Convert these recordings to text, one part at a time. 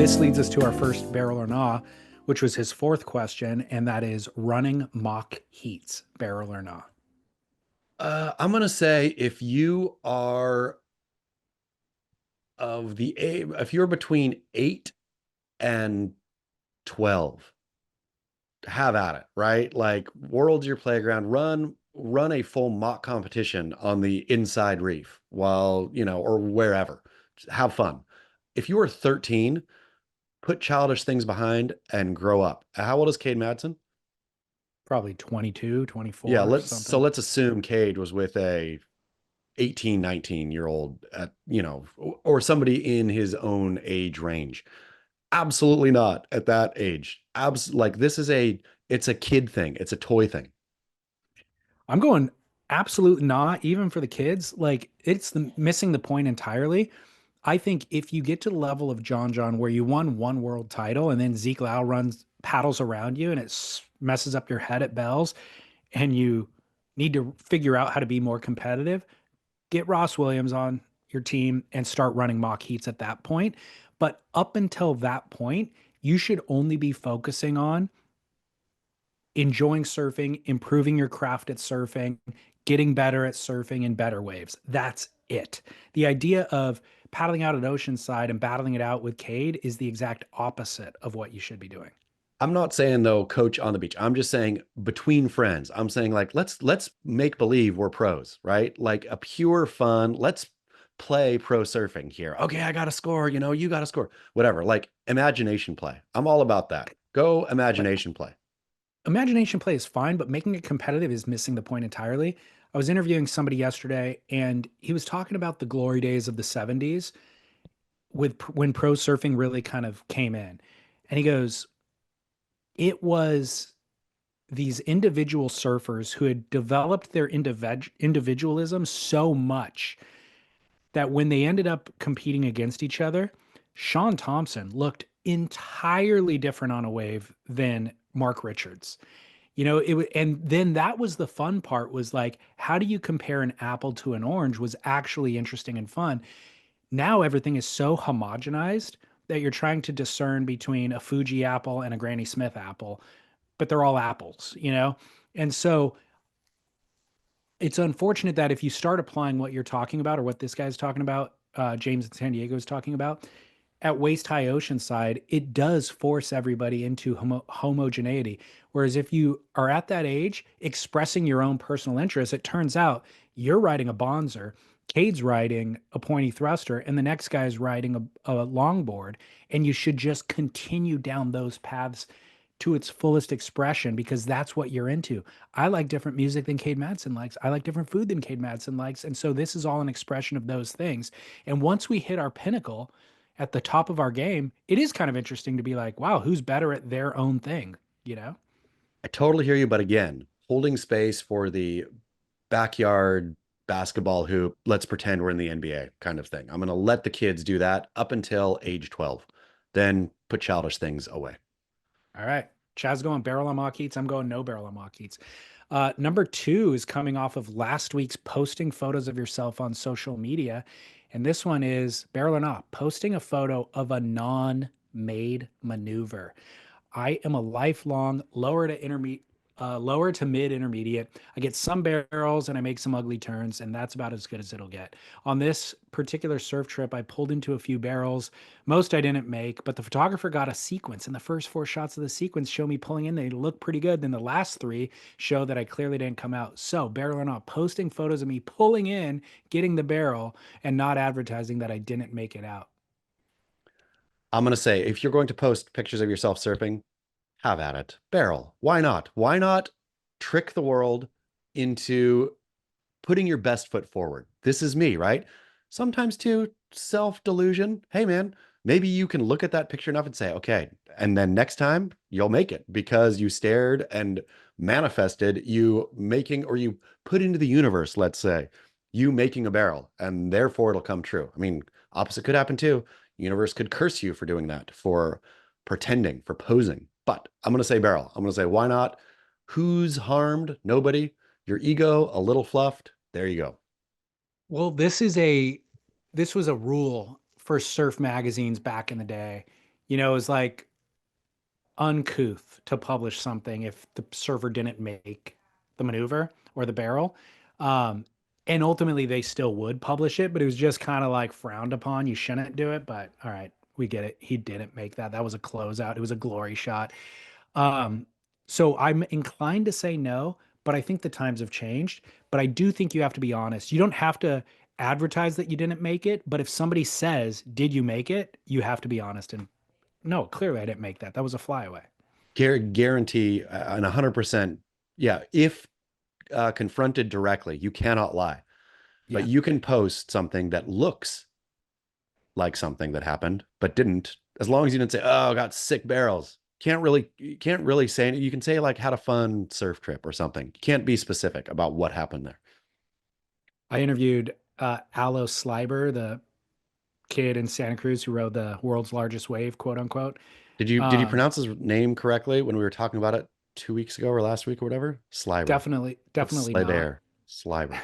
This leads us to our first barrel or nah, which was his fourth question, and that is running mock heats, barrel or nah. I'm gonna say if you are if you're between 8 and 12, have at it, right? Like world's your playground. Run a full mock competition on the inside reef while, or wherever. Just have fun. If you are 13, put childish things behind and grow up. How old is Cade Madsen? Probably 22, Yeah, 24, something. let's assume Cade was with a 18, 19-year old at, or somebody in his own age range. Absolutely not at that age. Like it's a kid thing. It's a toy thing. I'm going absolute nah, even for the kids. Like it's missing the point entirely. I think if you get to the level of John where you won one world title and then Zeke Lau runs paddles around you and it messes up your head at bells and you need to figure out how to be more competitive, get Ross Williams on your team and start running mock heats at that point. But up until that point, you should only be focusing on enjoying surfing, improving your craft at surfing, getting better at surfing in better waves. That's it. The idea of paddling out at Oceanside and battling it out with Cade is the exact opposite of what you should be doing. I'm not saying though, coach on the beach. I'm just saying between friends. I'm saying like let's make believe we're pros, right? Like a pure fun. Let's play pro surfing here. Okay, I got to score. You got to score. Whatever. Like imagination play. I'm all about that. Go Like imagination play. imagination play is fine, but making it competitive is missing the point entirely. I was interviewing somebody yesterday and he was talking about the glory days of the 70s with when pro surfing really kind of came in. And he goes, it was these individual surfers who had developed their individualism so much that when they ended up competing against each other, Sean Thompson looked entirely different on a wave than Mark Richards. And then that was the fun part was like, how do you compare an apple to an orange was actually interesting and fun. Now everything is so homogenized that you're trying to discern between a Fuji apple and a Granny Smith apple, but they're all apples. And so it's unfortunate that if you start applying what you're talking about or what this guy's talking about, James in San Diego is talking about, at waist high ocean side, it does force everybody into homogeneity. Whereas if you are at that age expressing your own personal interests, it turns out you're riding a bonzer, Cade's riding a pointy thruster, and the next guy's riding a longboard. And you should just continue down those paths to its fullest expression because that's what you're into. I like different music than Cade Madsen likes. I like different food than Cade Madsen likes. And so this is all an expression of those things. And once we hit our pinnacle at the top of our game, it is kind of interesting to be like, wow, who's better at their own thing, you know? I totally hear you, but again, holding space for the backyard basketball hoop, let's pretend we're in the NBA kind of thing. I'm going to let the kids do that up until age 12, then put childish things away. All right. Chad's going barrel on mock heats. I'm going no barrel on mock heats. Number two is coming off of last week's posting photos of yourself on social media. And this one is barrel or not, posting a photo of a non-made maneuver. I am a lifelong lower to mid intermediate. I get some barrels and I make some ugly turns, and that's about as good as it'll get. On this particular surf trip, I pulled into a few barrels. Most I didn't make, but the photographer got a sequence, and the first four shots of the sequence show me pulling in. They look pretty good. Then the last three show that I clearly didn't come out. So, barrel or not, posting photos of me pulling in, getting the barrel, and not advertising that I didn't make it out. I'm going to say if you're going to post pictures of yourself surfing, have at it. Barrel. Why not? Why not trick the world into putting your best foot forward? This is me, right? Sometimes too, self delusion. Hey, man, maybe you can look at that picture enough and say, okay, and then next time you'll make it because you stared and manifested you making, or you put into the universe, let's say, you making a barrel, and therefore it'll come true. I mean, opposite could happen too. Universe could curse you for doing that, for pretending, for posing. But I'm going to say barrel. I'm going to say, why not? Who's harmed? Nobody. Your ego, a little fluffed. There you go. Well, this was a rule for surf magazines back in the day. It was like uncouth to publish something if the server didn't make the maneuver or the barrel. Um, and ultimately, they still would publish it, but it was just kind of like frowned upon. You shouldn't do it, but all right, we get it. He didn't make that. That was a closeout. It was a glory shot. Um, so I'm inclined to say no, but I think the times have changed. But I do think you have to be honest. You don't have to advertise that you didn't make it, but if somebody says, "Did you make it?" you have to be honest and no, clearly I didn't make that. That was a flyaway. Guarantee and 100%. Yeah. If confronted directly, you cannot lie, but Yeah. you can post something that looks like something that happened, but didn't, as long as you didn't say, oh, I got sick barrels. You can't really say, you can say like had a fun surf trip or something. You can't be specific about what happened there. I interviewed Aloe Sliber, the kid in Santa Cruz who rode the world's largest wave, quote unquote. Did you Um, pronounce his name correctly when we were talking about it 2 weeks ago or last week or whatever? Sliber. definitely, It's definitely not. Sliber. Sliber.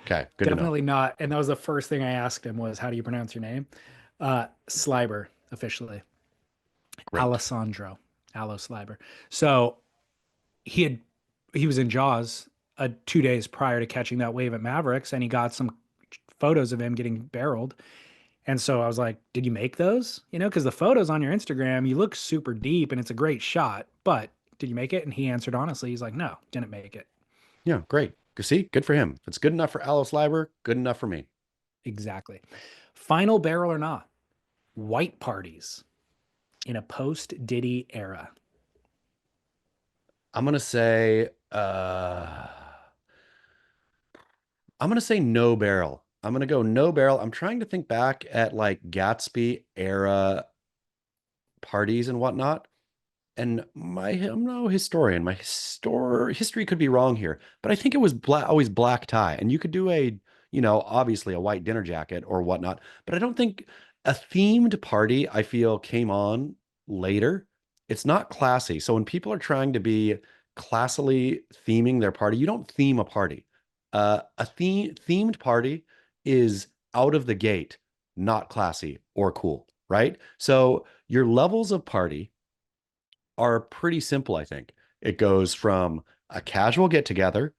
Okay, good to know. Definitely not. And that was the first thing I asked him was, how do you pronounce your name? Sliber, officially. Great. Alessandro. Aloe Sliber. So he had he was in Jaws 2 days prior to catching that wave at Mavericks, and he got some photos of him getting barreled. And so I was like, did you make those? Because the photos on your Instagram, you look super deep and it's a great shot, but did you make it? And he answered honestly, he's like, no, didn't make it. Yeah, great. See, good for him. If it's good enough for Alice Sliber, good enough for me. Exactly. Final barrel or not, white parties in a post Diddy era. I'm gonna say I'm gonna say no barrel. I'm gonna go no barrel. I'm trying to think back at like Gatsby era parties and whatnot. And I'm no historian. My history could be wrong here, but I think it was always black tie. And you could do obviously a white dinner jacket or whatnot. But I don't think a themed party, I feel, came on later. It's not classy. So when people are trying to be classily theming their party, you don't theme a party. Themed party is out of the gate, not classy or cool, right? So your levels of party are pretty simple, I think. It goes from a casual get together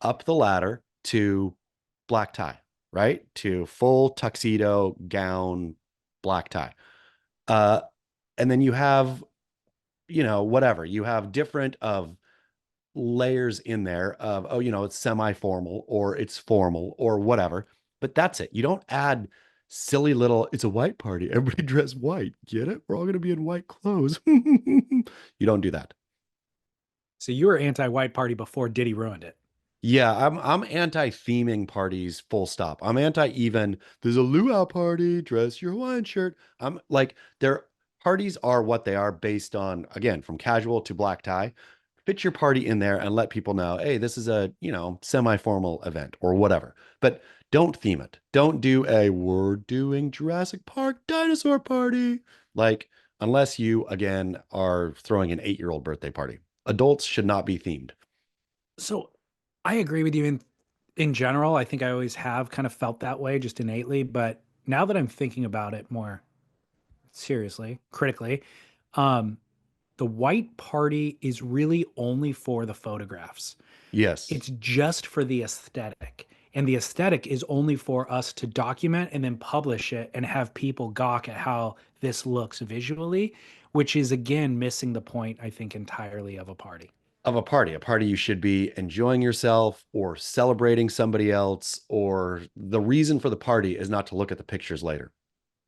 up the ladder to black tie, right? To full tuxedo gown, black tie. Uh, and then you have, whatever. You have different of layers in there of, oh, it's semi-formal or it's formal or whatever. But that's it. You don't add silly little, it's a white party. Everybody dress white. Get it? We're all going to be in white clothes. You don't do that. So you were anti-white party before Diddy ruined it. Yeah, I'm anti-theming parties, full stop. I'm anti even there's a luau party, dress your Hawaiian shirt. I'm like their parties are what they are based on, again, from casual to black tie. Fit your party in there and let people know, hey, this is a, semi-formal event or whatever. But don't theme it. Don't do a we're doing Jurassic Park dinosaur party. Like, unless you, again, are throwing an 8-year-old birthday party. Adults should not be themed. So I agree with you in general. I think I always have kind of felt that way just innately, but now that I'm thinking about it more seriously, critically, um, the white party is really only for the photographs. Yes. It's just for the aesthetic. And the aesthetic is only for us to document and then publish it and have people gawk at how this looks visually, which is again missing the point, I think, entirely of a party. Of a party you should be enjoying yourself or celebrating somebody else, or the reason for the party is not to look at the pictures later.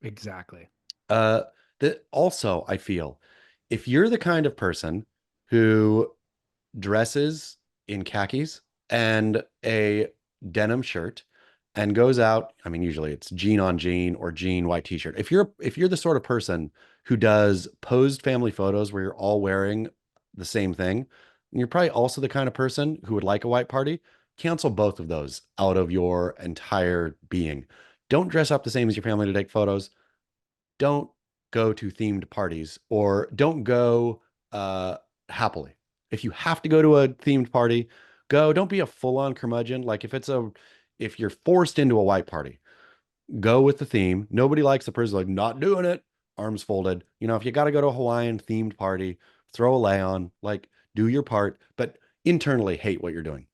Exactly. uh that also, I feel, if you're the kind of person who dresses in khakis and a denim shirt and goes out, I mean, usually it's jean on jean or jean white t-shirt. If you're the sort of person who does posed family photos where you're all wearing the same thing, and you're probably also the kind of person who would like a white party, cancel both of those out of your entire being. Don't dress up the same as your family to take photos. Don't go to themed parties, or don't go uh happily. If you have to go to a themed party, go. Don't be a full-on curmudgeon. Like if you're forced into a white party, go with the theme. Nobody likes the person like not doing it. arms folded. You know, if you got to go to a Hawaiian themed party, throw a lei on, like do your part, but internally hate what you're doing.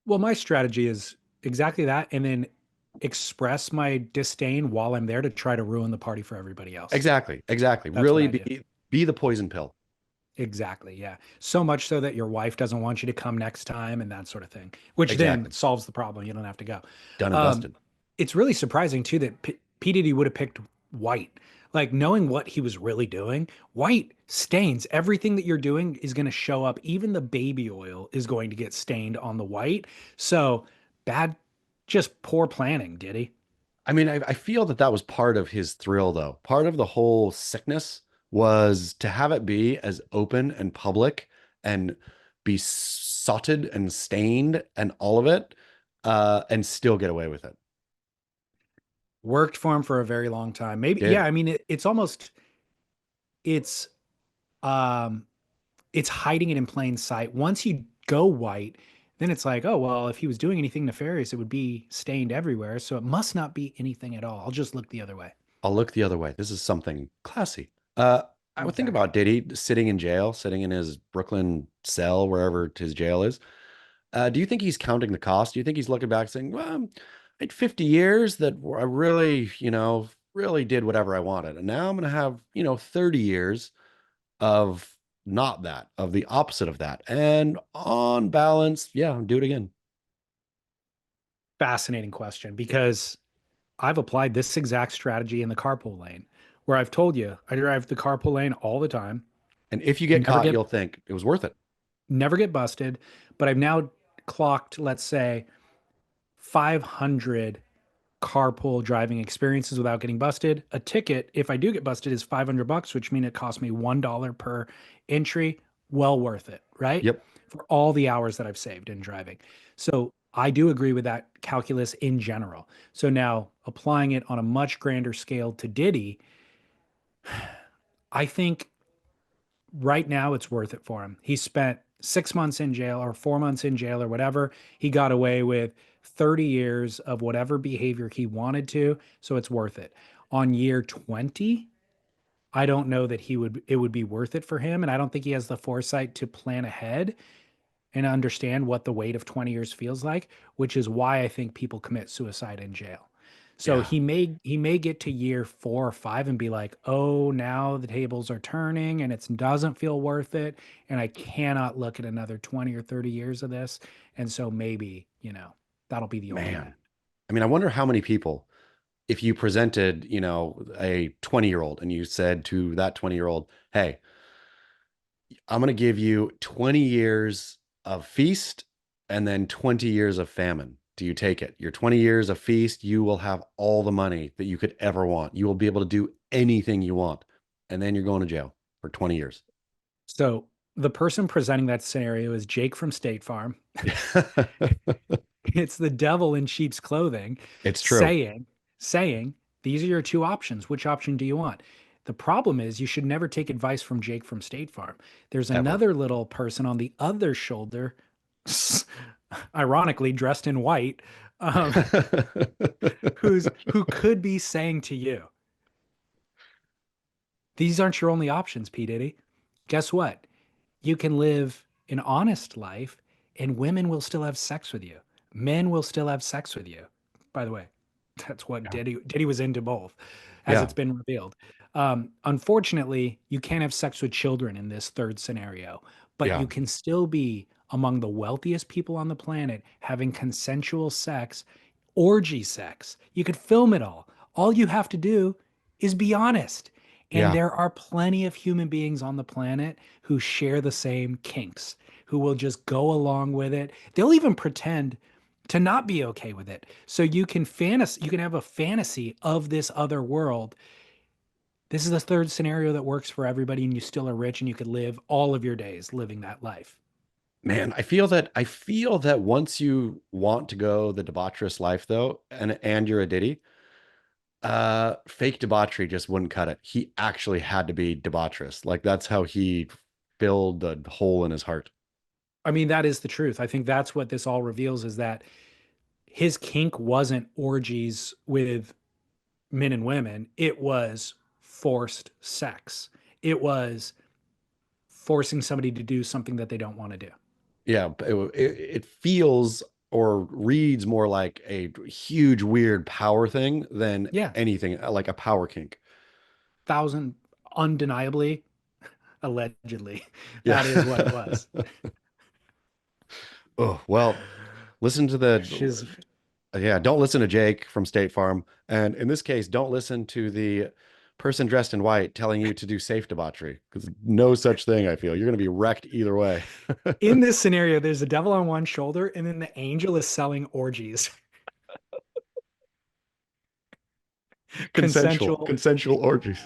Well, my strategy is exactly that, and then express my disdain while I'm there to try to ruin the party for everybody else. Exactly. Exactly. That's what Really I do. be the poison pill. Exactly. Yeah. So much so that your wife doesn't want you to come next time and that sort of thing, which then Exactly. solves the problem. You don't have to go. Done and Um, dusted. it's really surprising too that P. Diddy would have picked white. Like knowing what he was really doing, white stains. Everything that you're doing is going to show up. Even the baby oil is going to get stained on the white. So bad, just poor planning, Diddy. I mean, I feel that that was part of his thrill, though. Part of the whole sickness was to have it be as open and public and be sotted and stained and all of it, and still get away with it. Worked for him for a very long time. Maybe, yeah. Did. I mean, it's almost it's um it's hiding it in plain sight. Once you go white, then it's like, oh, well, if he was doing anything nefarious, it would be stained everywhere. So it must not be anything at all. I'll just look the other way. I'll look the other way. This is something classy. I would think about Exactly. Diddy sitting in jail, sitting in his Brooklyn cell, wherever his jail is. Do you think he's counting the cost? Do you think he's looking back saying, well, I had 50 years that I really, really did whatever I wanted. And now I'm going to have, 30 years of not that, of the opposite of that. And on balance, yeah, do it again. Fascinating question because I've applied this exact strategy in the carpool lane where I've told you I drive the carpool lane all the time, And if you get never caught, get you'll think it was worth it. never get busted, but I've now clocked, let's say, 500 carpool driving experiences without getting busted. A ticket, if I do get busted, is 500 bucks, which means it costs me $1 per entry. Well worth it, right? Yep. For all the hours that I've saved in driving. So I do agree with that calculus in general. So now applying it on a much grander scale to Diddy, I think right now it's worth it for him. He spent 6 months in jail or 4 months in jail or whatever. He got away with 30 years of whatever behavior he wanted to. So it's worth it. On year 20, I don't know that it would be worth it for him. And I don't think he has the foresight to plan ahead and understand what the weight of 20 years feels like, which is why I think people commit suicide in jail. So Yeah. he may get to year 4 or 5 and be like, oh, now the tables are turning and it doesn't feel worth it. And I cannot look at another 20 or 30 years of this. And so maybe, that'll be the ultimate. Man. I mean, I wonder how many people, if you presented, a 20-year-old and you said to that 20-year-old, hey, I'm going to give you 20 years of feast and then 20 years of famine. Do you take it? Your 20 years of feast, you will have all the money that you could ever want. You will be able to do anything you want. And then you're going to jail for 20 years. So the person presenting that scenario is Jake from State Farm. It's the devil in sheep's clothing It's true. saying, these are your two options. Which option do you want? The problem is you should never take advice from Jake from State Farm. There's Ever. another little person on the other shoulder, ironically dressed in white, um, who could be saying to you, these aren't your only options, P. Diddy. Guess what? You can live an honest life and women will still have sex with you. Men will still have sex with you. By the way, that's what Yeah. Diddy was into both, as Yeah. it's been revealed. Unfortunately, you can't have sex with children in this third scenario, but Yeah. you can still be among the wealthiest people on the planet having consensual sex, orgy sex. You could film it all. All you have to do is be honest. And Yeah. there are plenty of human beings on the planet who share the same kinks, who will just go along with it. They'll even pretend to not be okay with it. So you can have a fantasy of this other world. This is the third scenario that works for everybody, and you still are rich and you could live all of your days living that life. Man, I feel that once you want to go the debaucherous life though, and you're a Diddy, fake debauchery just wouldn't cut it. He actually had to be debaucherous. Like that's how he filled the hole in his heart. I mean, that is the truth. I think that's what this all reveals is that his kink wasn't orgies with men and women. It was forced sex. It was forcing somebody to do something that they don't want to do. Yeah, it feels or reads more like a huge weird power thing than Yeah, anything like a power kink. thousand undeniably, allegedly, Yeah. that is what it was. Oh, well, listen to the She's yeah, don't listen to Jake from State Farm. And in this case, don't listen to the person dressed in white telling you to do safe debauchery because no such thing, I feel. You're going to be wrecked either way. in this scenario, there's a devil on one shoulder, and then the angel is selling orgies. Consensual, Consensual. consensual orgies.